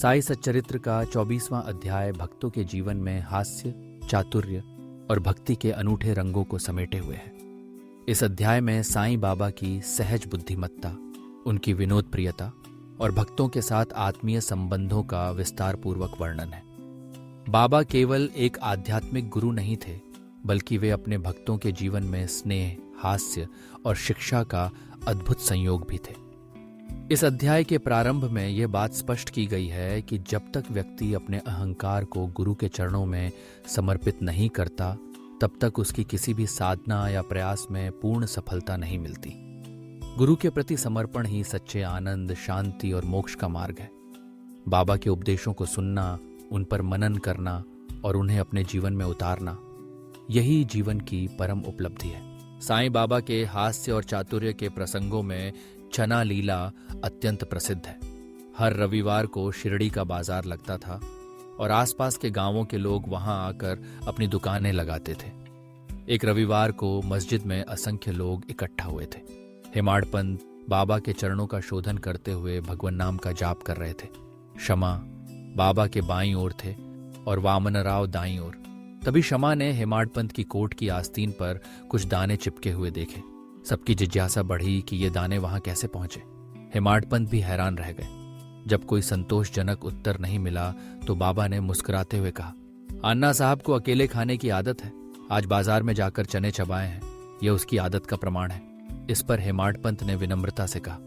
साई सच्चरित्र का 24वां अध्याय भक्तों के जीवन में हास्य, चातुर्य और भक्ति के अनूठे रंगों को समेटे हुए है। इस अध्याय में साईं बाबा की सहज बुद्धिमत्ता, उनकी विनोद प्रियता और भक्तों के साथ आत्मीय संबंधों का विस्तार पूर्वक वर्णन है। बाबा केवल एक आध्यात्मिक गुरु नहीं थे, बल्कि वे अपने भक्तों के जीवन में स्नेह, हास्य और शिक्षा का अद्भुत संयोग भी थे। इस अध्याय के प्रारंभ में यह बात स्पष्ट की गई है कि जब तक व्यक्ति अपने अहंकार को गुरु के चरणों में समर्पित नहीं करता, तब तक उसकी किसी भी साधना या प्रयास में पूर्ण सफलता नहीं मिलती। गुरु के प्रति समर्पण ही सच्चे आनंद, शांति और मोक्ष का मार्ग है। बाबा के उपदेशों को सुनना, उन पर मनन करना और उन्हें अपने जीवन में उतारना, यही जीवन की परम उपलब्धि है। साईं बाबा के हास्य और चातुर्य के प्रसंगों में चना लीला अत्यंत प्रसिद्ध है। हर रविवार को शिरडी का बाजार लगता था और आसपास के गांवों के लोग वहां आकर अपनी दुकानें लगाते थे। एक रविवार को मस्जिद में असंख्य लोग इकट्ठा हुए थे। हेमाड पंत बाबा के चरणों का शोधन करते हुए भगवन नाम का जाप कर रहे थे। शमा बाबा के बाईं ओर थे और वामनराव दाईं ओर। तभी शमा ने हेमाड पंत की कोट की आस्तीन पर कुछ दाने चिपके हुए देखे। सबकी जिज्ञासा बढ़ी कि ये दाने वहां कैसे पहुंचे। हेमाड पंत भी हैरान रह गए। जब कोई संतोषजनक उत्तर नहीं मिला तो बाबा ने मुस्कुराते हुए कहा, अन्ना साहब को अकेले खाने की आदत है। आज बाजार में जाकर चने चबाए हैं, यह उसकी आदत का प्रमाण है। इस पर हेमाड पंत ने विनम्रता से कहा,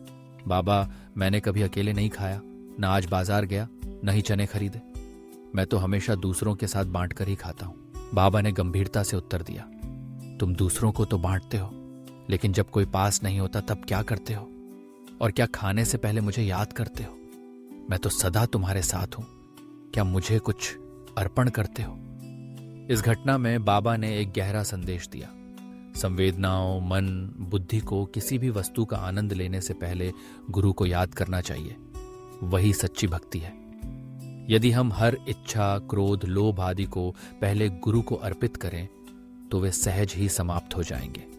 बाबा मैंने कभी अकेले नहीं खाया, न आज बाजार गया, न ही चने खरीदे। मैं तो हमेशा दूसरों के साथ बांटकर ही खाता हूं। बाबा ने गंभीरता से उत्तर दिया, तुम दूसरों को तो बांटते हो, लेकिन जब कोई पास नहीं होता तब क्या करते हो? और क्या खाने से पहले मुझे याद करते हो? मैं तो सदा तुम्हारे साथ हूं, क्या मुझे कुछ अर्पण करते हो? इस घटना में बाबा ने एक गहरा संदेश दिया। संवेदनाओं, मन, बुद्धि को किसी भी वस्तु का आनंद लेने से पहले गुरु को याद करना चाहिए। वही सच्ची भक्ति है। यदि हम हर इच्छा, क्रोध, लोभ आदि को पहले गुरु को अर्पित करें तो वे सहज ही समाप्त हो जाएंगे।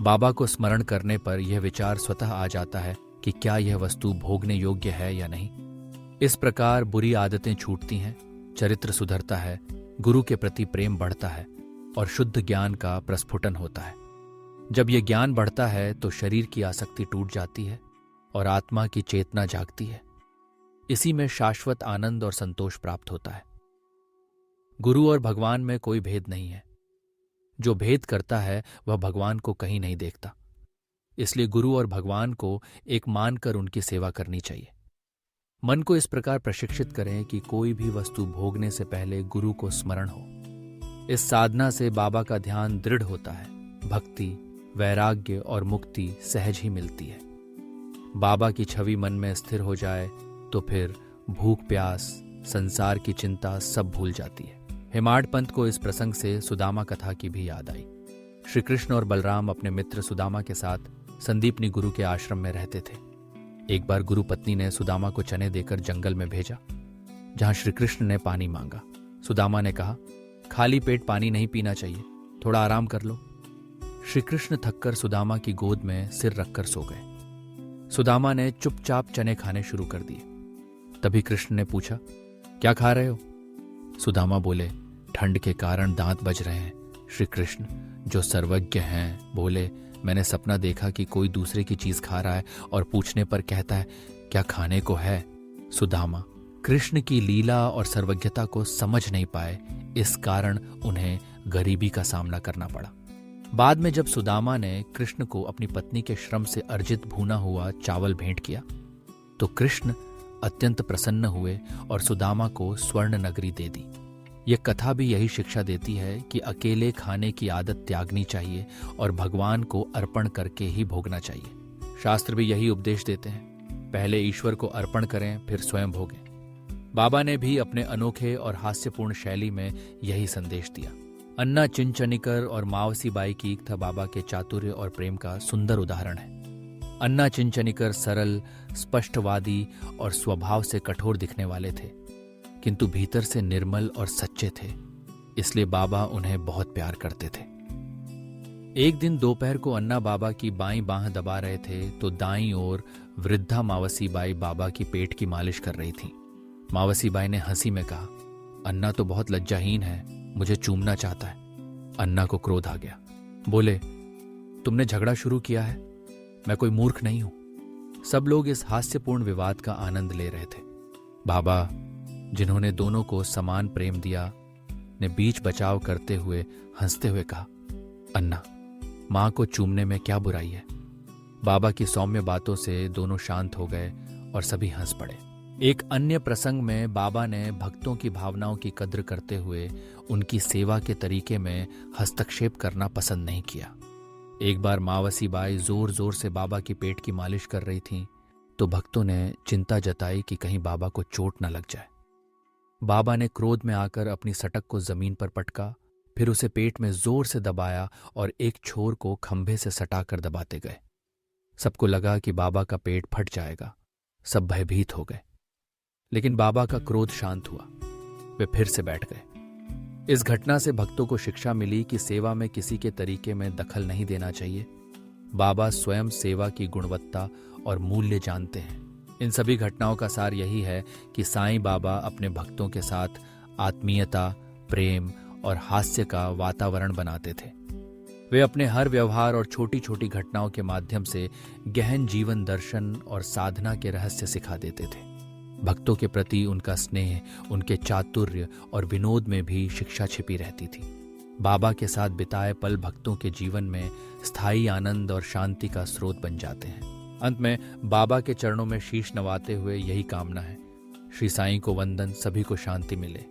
बाबा को स्मरण करने पर यह विचार स्वतः आ जाता है कि क्या यह वस्तु भोगने योग्य है या नहीं। इस प्रकार बुरी आदतें छूटती हैं, चरित्र सुधरता है, गुरु के प्रति प्रेम बढ़ता है और शुद्ध ज्ञान का प्रस्फुटन होता है। जब यह ज्ञान बढ़ता है तो शरीर की आसक्ति टूट जाती है और आत्मा की चेतना जागती है। इसी में शाश्वत आनंद और संतोष प्राप्त होता है। गुरु और भगवान में कोई भेद नहीं है। जो भेद करता है वह भगवान को कहीं नहीं देखता। इसलिए गुरु और भगवान को एक मानकर उनकी सेवा करनी चाहिए। मन को इस प्रकार प्रशिक्षित करें कि कोई भी वस्तु भोगने से पहले गुरु को स्मरण हो। इस साधना से बाबा का ध्यान दृढ़ होता है। भक्ति, वैराग्य और मुक्ति सहज ही मिलती है। बाबा की छवि मन में स्थिर हो जाए तो फिर भूख, प्यास, संसार की चिंता सब भूल जाती है। हेमाड पंत को इस प्रसंग से सुदामा कथा की भी याद आई। श्री कृष्ण और बलराम अपने मित्र सुदामा के साथ संदीपनी गुरु के आश्रम में रहते थे। एक बार गुरु पत्नी ने सुदामा को चने देकर जंगल में भेजा, जहां श्री कृष्ण ने पानी मांगा। सुदामा ने कहा, खाली पेट पानी नहीं पीना चाहिए, थोड़ा आराम कर लो। श्री कृष्ण थककर सुदामा की गोद में सिर रखकर सो गए। सुदामा ने चुपचाप चने खाने शुरू कर दिए। तभी कृष्ण ने पूछा, क्या खा रहे हो? सुदामा बोले, ठंड के कारण दांत बज रहे हैं। श्री कृष्ण जो सर्वज्ञ हैं बोले, मैंने सपना देखा कि कोई दूसरे की चीज खा रहा है और पूछने पर कहता है, क्या खाने को है? सुदामा कृष्ण की लीला और सर्वज्ञता को समझ नहीं पाए, इस कारण उन्हें गरीबी का सामना करना पड़ा। बाद में जब सुदामा ने कृष्ण को अपनी पत्नी के श्रम से अर्जित भुना हुआ चावल भेंट किया तो कृष्ण अत्यंत प्रसन्न हुए और सुदामा को स्वर्ण नगरी दे दी। यह कथा भी यही शिक्षा देती है कि अकेले खाने की आदत त्यागनी चाहिए और भगवान को अर्पण करके ही भोगना चाहिए। शास्त्र भी यही उपदेश देते हैं, पहले ईश्वर को अर्पण करें फिर स्वयं भोगें। बाबा ने भी अपने अनोखे और हास्यपूर्ण शैली में यही संदेश दिया। अन्ना चिंचनिकर और मावसी बाई की था बाबा के चातुर्य और प्रेम का सुंदर उदाहरण है। अन्ना चिंचनिकर सरल, स्पष्टवादी और स्वभाव से कठोर दिखने वाले थे, किंतु भीतर से निर्मल और सच्चे थे, इसलिए बाबा उन्हें बहुत प्यार करते थे। एक दिन दोपहर को अन्ना बाबा की बाईं बांह दबा रहे थे तो दाईं ओर वृद्धा मावसी बाई बाबा की पेट की मालिश कर रही थी। मावसी बाई ने हंसी में कहा, अन्ना तो बहुत लज्जाहीन है, मुझे चूमना चाहता है। अन्ना को क्रोध आ गया। बोले, तुमने झगड़ा शुरू किया है, मैं कोई मूर्ख नहीं हूं। सब लोग इस हास्यपूर्ण विवाद का आनंद ले रहे थे। बाबा, जिन्होंने दोनों को समान प्रेम दिया, ने बीच बचाव करते हुए हंसते हुए कहा, अन्ना, मां को चूमने में क्या बुराई है। बाबा की सौम्य बातों से दोनों शांत हो गए और सभी हंस पड़े। एक अन्य प्रसंग में बाबा ने भक्तों की भावनाओं की कद्र करते हुए उनकी सेवा के तरीके में हस्तक्षेप करना पसंद नहीं किया। एक बार मावसी बाई जोर जोर से बाबा की पेट की मालिश कर रही थीं, तो भक्तों ने चिंता जताई कि कहीं बाबा को चोट न लग जाए। बाबा ने क्रोध में आकर अपनी सटक को जमीन पर पटका, फिर उसे पेट में जोर से दबाया और एक छोर को खंभे से सटाकर दबाते गए। सबको लगा कि बाबा का पेट फट जाएगा। सब भयभीत हो गए, लेकिन बाबा का क्रोध शांत हुआ। वे फिर से बैठ गए। इस घटना से भक्तों को शिक्षा मिली कि सेवा में किसी के तरीके में दखल नहीं देना चाहिए। बाबा स्वयं सेवा की गुणवत्ता और मूल्य जानते हैं। इन सभी घटनाओं का सार यही है कि साईं बाबा अपने भक्तों के साथ आत्मीयता, प्रेम और हास्य का वातावरण बनाते थे। वे अपने हर व्यवहार और छोटी छोटी घटनाओं के माध्यम से गहन जीवन दर्शन और साधना के रहस्य सिखा देते थे। भक्तों के प्रति उनका स्नेह, उनके चातुर्य और विनोद में भी शिक्षा छिपी रहती थी। बाबा के साथ बिताए पल भक्तों के जीवन में स्थायी आनंद और शांति का स्रोत बन जाते हैं। अंत में बाबा के चरणों में शीश नवाते हुए यही कामना है, श्री साईं को वंदन, सभी को शांति मिले।